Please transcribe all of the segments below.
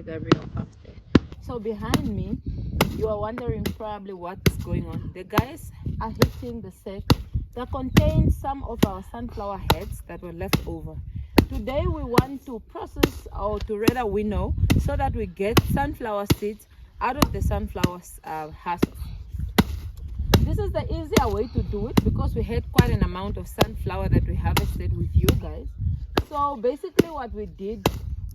Gabriel up there. So behind me, you are wondering probably what's going on. The guys are hitting the sack that contains some of our sunflower heads that were left over. Today we want to process, or to rather winnow, so that we get sunflower seeds out of the sunflower husks. This is the easier way to do it because we had quite an amount of sunflower that we harvested with you guys. So basically what we did,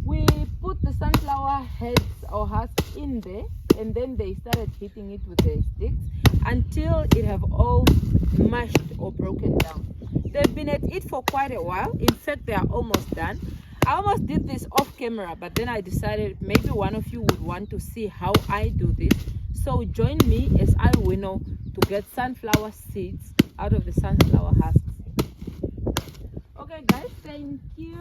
we put the sunflower heads or husks in there, and then they started hitting it with their sticks until it have all mashed or broken down. They've been at it for quite a while. In fact, they are almost done. I almost did this off camera, but then I decided maybe one of you would want to see how I do this. So join me as I winnow to get sunflower seeds out of the sunflower husks. Okay guys, thank you.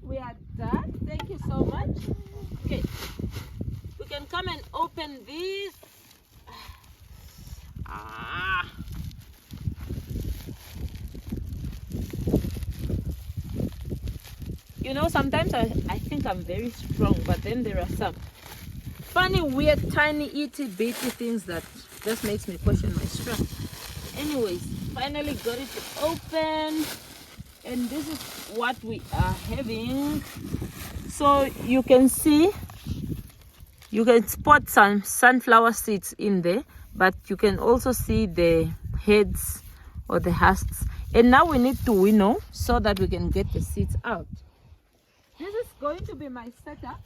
We are done. Thank you so much. Okay, we can come and open these. You know, sometimes I think I'm very strong, but then there are some funny, weird, tiny, itty bitty things that just makes me question my strength. Anyways, finally got it open, and this is what we are having. So you can see, you can spot some sunflower seeds in there, but you can also see the heads or the husks. And now we need to winnow so that we can get the seeds out. This is going to be my setup.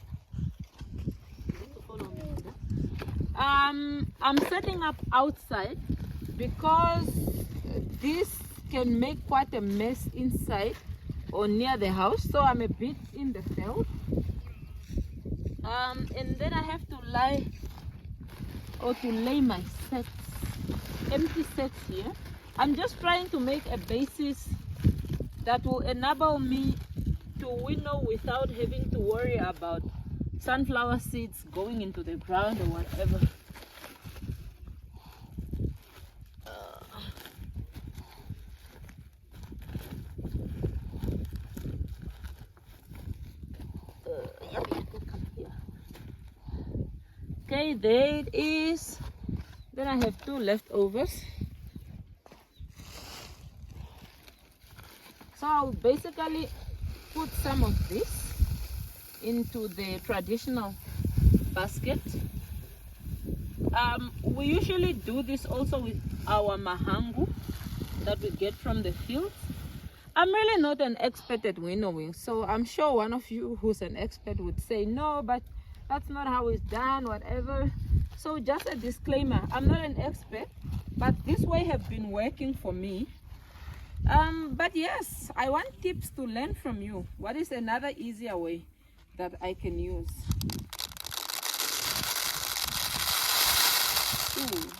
I'm setting up outside because this can make quite a mess inside or near the house, so I'm a bit in the field. And then I have to lay my sets, empty sets here. I'm just trying to make a basis that will enable me to winnow without having to worry about sunflower seeds going into the ground or whatever. Okay, there it is. Then I have two leftovers. So I'll basically put some of this into the traditional basket. We usually do this also with our mahangu that we get from the fields. I'm really not an expert at winnowing, so I'm sure one of you who's an expert would say no, but that's not how it's done, whatever. So just a disclaimer, I'm not an expert, but this way have been working for me. But yes, I want tips to learn from you. What is another easier way that I can use? Ooh.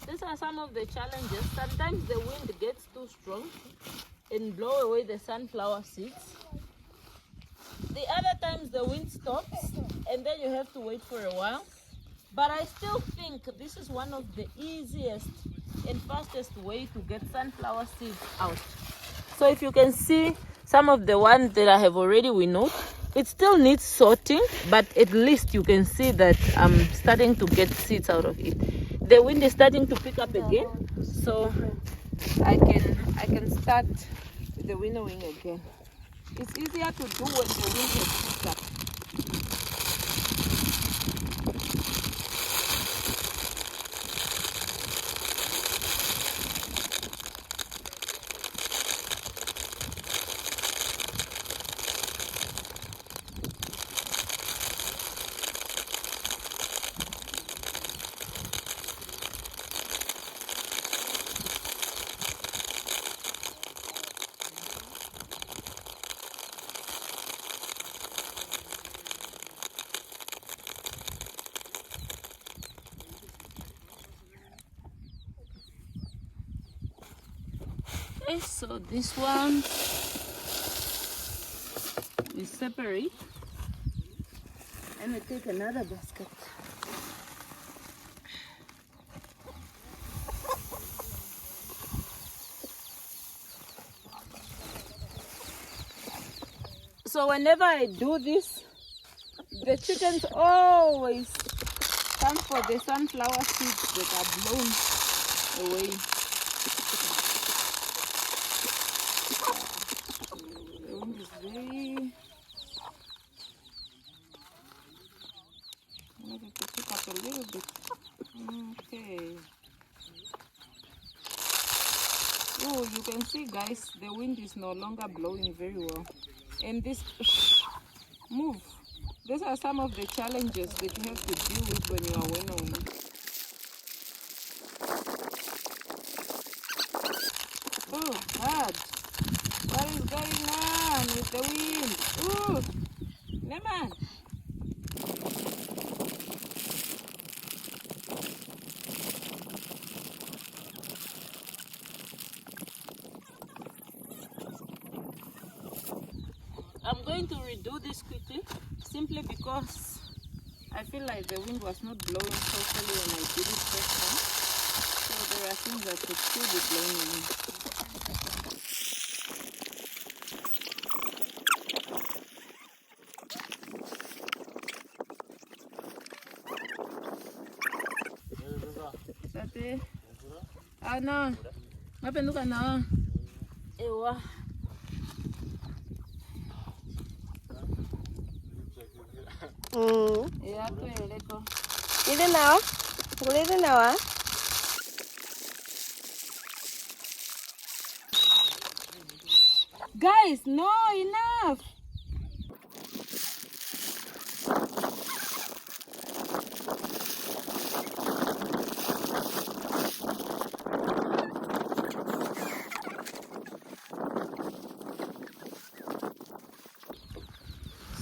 These are some of the challenges. Sometimes the wind gets too strong and blow away the sunflower seeds. The other times the wind stops and then you have to wait for a while. But I still think this is one of the easiest and fastest way to get sunflower seeds out. So if you can see some of the ones that I have already winnowed, it still needs sorting, but at least you can see that I'm starting to get seeds out of it. The wind is starting to pick up again, so I can start with the winnowing again. It's easier to do when the wind has picked up. Okay, so this one is separate. Let me take another basket. So whenever I do this, the chickens always come for the sunflower seeds that are blown away. The wind is very... I need to pick up a little bit. Okay. Oh, you can see, guys, the wind is no longer blowing very well. And this move. These are some of the challenges that you have to deal with when you are winnowing. Oh God, what is going on with the wind? Oh, Neman. I'm going to redo this quickly, simply because I feel like the wind was not blowing properly when I did it first time. So there are things that could still be blowing in. Sate. Ah, no. Mapenduka na. Ewa. Yeah, Ini now? Boleh now? Guys, no, enough.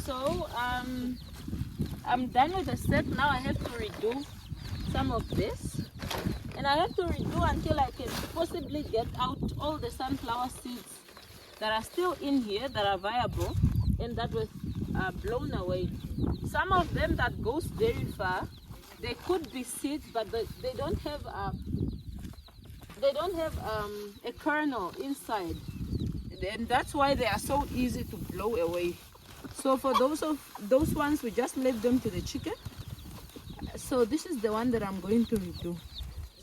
So, I'm done with the set. Now I have to redo some of this. And I have to redo until I can possibly get out all the sunflower seeds that are still in here, that are viable, and that were blown away. Some of them that goes very far, they could be seeds, but they don't have a kernel inside, and that's why they are so easy to blow away. So for those ones, we just leave them to the chicken. So this is the one that I'm going to redo.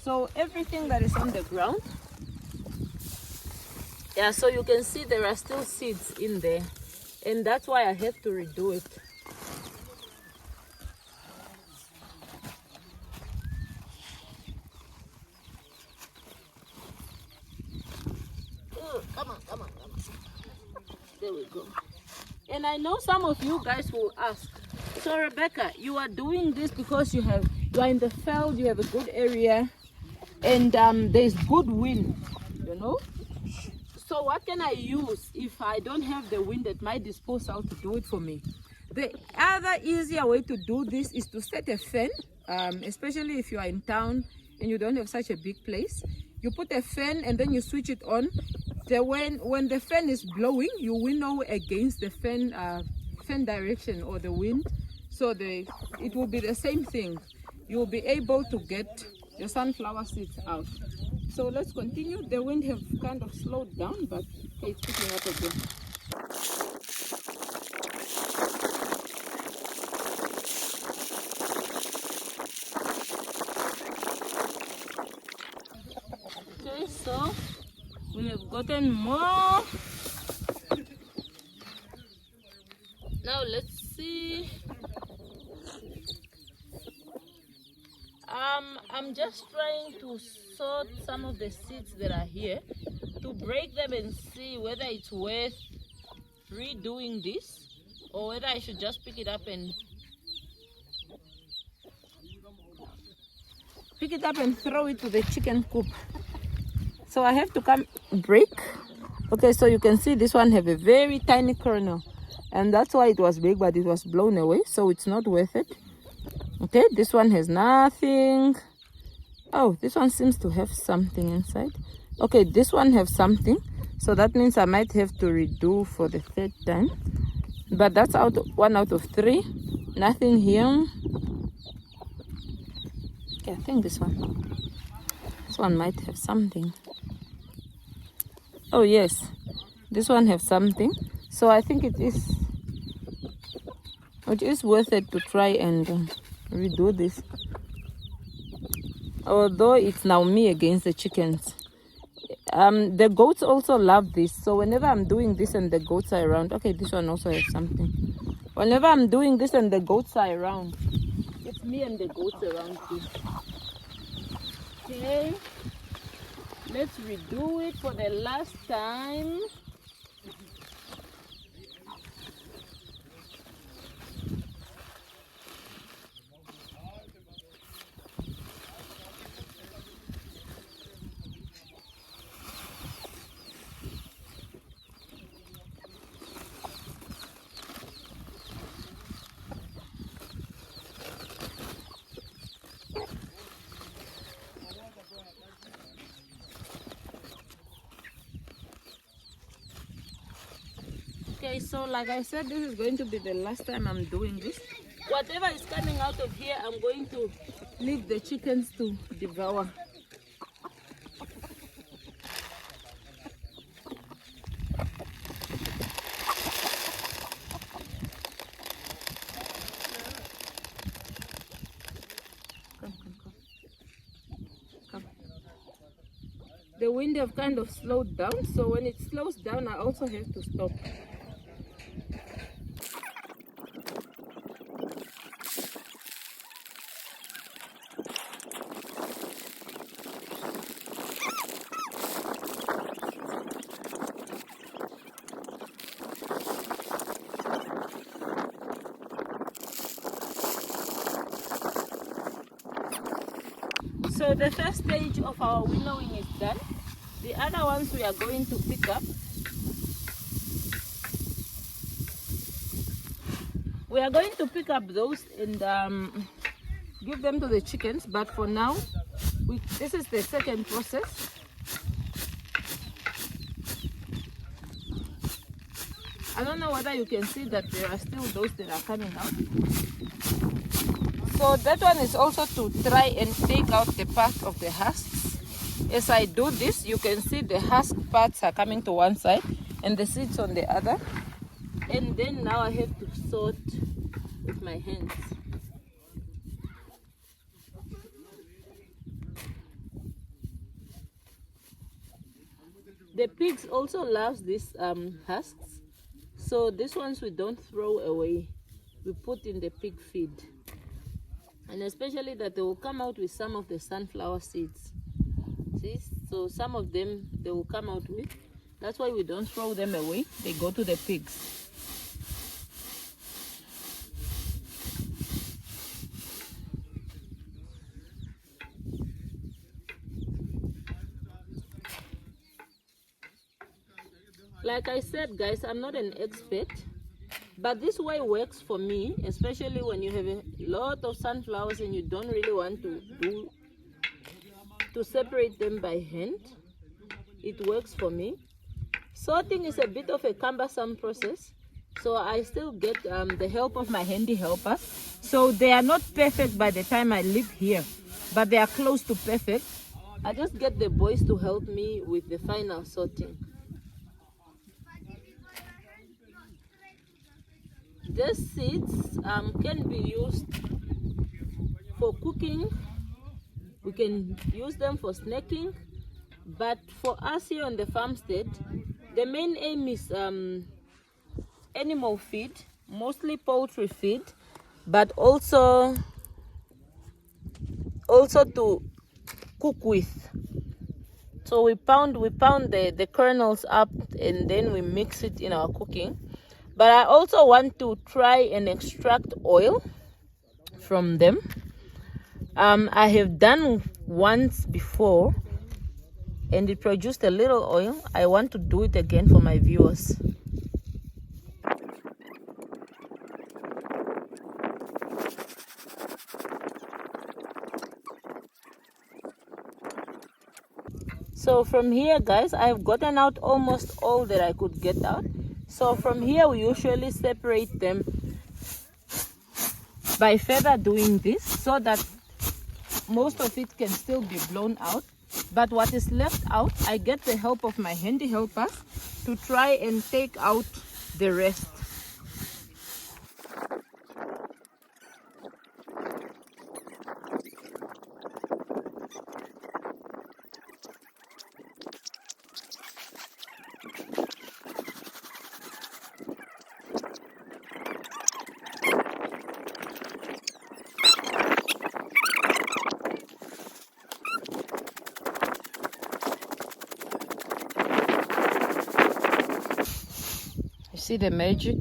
So everything that is on the ground, yeah, so you can see there are still seeds in there, and that's why I have to redo it. Oh, come on. There we go. And I know some of you guys will ask, so Rebecca, you are doing this because you are in the field, you have a good area, and there's good wind, you know? So what can I use if I don't have the wind at my disposal to do it for me? The other easier way to do this is to set a fan, especially if you are in town and you don't have such a big place. You put a fan and then you switch it on. When the fan is blowing, you winnow against the fan direction or the wind. So it will be the same thing. You will be able to get your sunflower seeds out. So let's continue. The wind have kind of slowed down, but okay, it's picking up again. Okay, so we have gotten more. Now let's see. I'm just trying to sort some of the seeds that are here to break them and see whether it's worth redoing this or whether I should just pick it up and throw it to the chicken coop. So I have to come break. Okay, so you can see this one have a very tiny kernel, and that's why it was big, but it was blown away, so it's not worth it. Okay, this one has nothing. Oh, this one seems to have something inside. Okay, this one has something. So that means I might have to redo for the third time. But that's one out of 3. Nothing here. Okay, I think this one might have something. Oh yes, this one have something. So I think it is worth it to try and redo this. Although it's now me against the chickens. The goats also love this. So whenever I'm doing this and the goats are around, okay, this one also has something. Whenever I'm doing this and the goats are around, it's me and the goats around this. Okay, let's redo it for the last time. Okay, so like I said, this is going to be the last time I'm doing this. Whatever is coming out of here, I'm going to leave the chickens to devour. Come. The wind have kind of slowed down, so when it slows down, I also have to stop. So the first stage of our winnowing is done. The other ones we are going to pick up. We are going to pick up those and give them to the chickens, but for now, this is the second process. I don't know whether you can see that there are still those that are coming out. So that one is also to try and take out the part of the husks. As I do this, you can see the husk parts are coming to one side and the seeds on the other. And then now I have to sort with my hands. The pigs also love these husks. So these ones we don't throw away. We put in the pig feed. And especially that they will come out with some of the sunflower seeds. See? So some of them they will come out with. That's why we don't throw them away. They go to the pigs. Like I said, guys, I'm not an expert, but this way works for me, especially when you have a lot of sunflowers and you don't really want to separate them by hand. It works for me. Sorting is a bit of a cumbersome process, so I still get the help of my handy helpers. So they are not perfect by the time I leave here, but they are close to perfect. I just get the boys to help me with the final sorting. These seeds can be used for cooking. We can use them for snacking. But for us here on the farmstead, the main aim is animal feed, mostly poultry feed, but also to cook with. So we pound the kernels up and then we mix it in our cooking. But I also want to try and extract oil from them. I have done once before and it produced a little oil. I want to do it again for my viewers. So from here, guys, I've gotten out almost all that I could get out. So from here, we usually separate them by further doing this so that most of it can still be blown out. But what is left out, I get the help of my handy helpers to try and take out the rest. See the magic?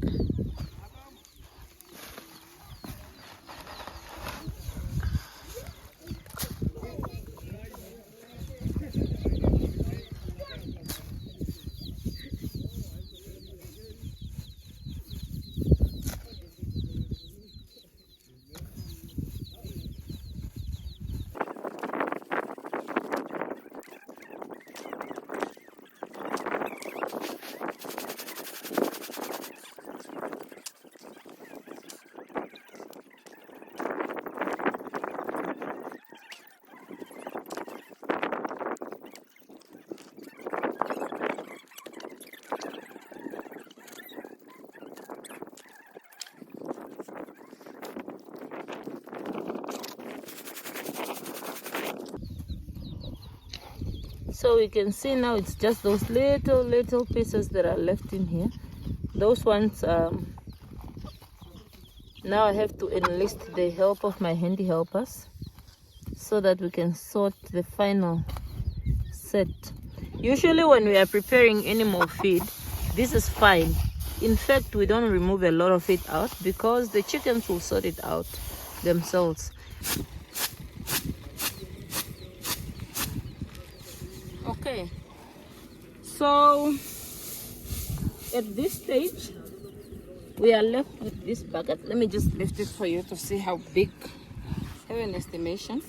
So we can see now it's just those little pieces that are left in here. Those ones, now I have to enlist the help of my handy helpers so that we can sort the final set. Usually when we are preparing animal feed, this is fine. In fact, we don't remove a lot of it out because the chickens will sort it out themselves. Okay, so at this stage we are left with this bucket. Let me just lift it for you to see how big. Have an estimation.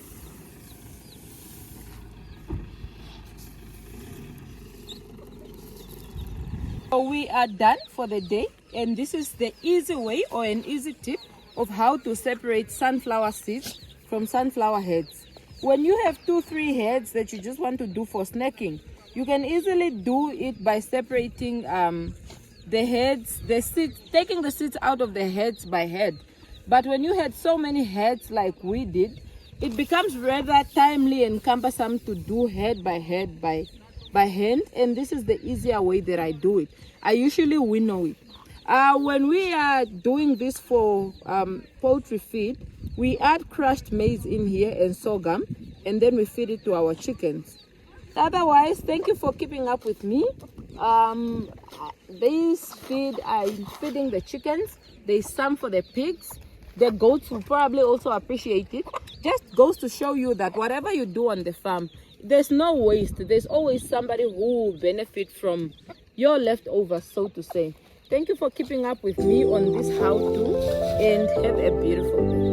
So we are done for the day, and this is the easy way or an easy tip of how to separate sunflower seeds from sunflower heads. When you have 2-3 heads that you just want to do for snacking, you can easily do it by separating the heads, the seeds, taking the seeds out of the heads by head. But when you had so many heads like we did, it becomes rather timely and cumbersome to do head by head by hand, and this is the easier way that I do it. I usually winnow it. When we are doing this for poultry feed, we add crushed maize in here and sorghum, and then we feed it to our chickens. Otherwise, thank you for keeping up with me. This feed, I'm feeding the chickens. There's some for the pigs. The goats will probably also appreciate it. Just goes to show you that whatever you do on the farm, there's no waste. There's always somebody who will benefit from your leftovers, so to say. Thank you for keeping up with me on this how-to, and have a beautiful day.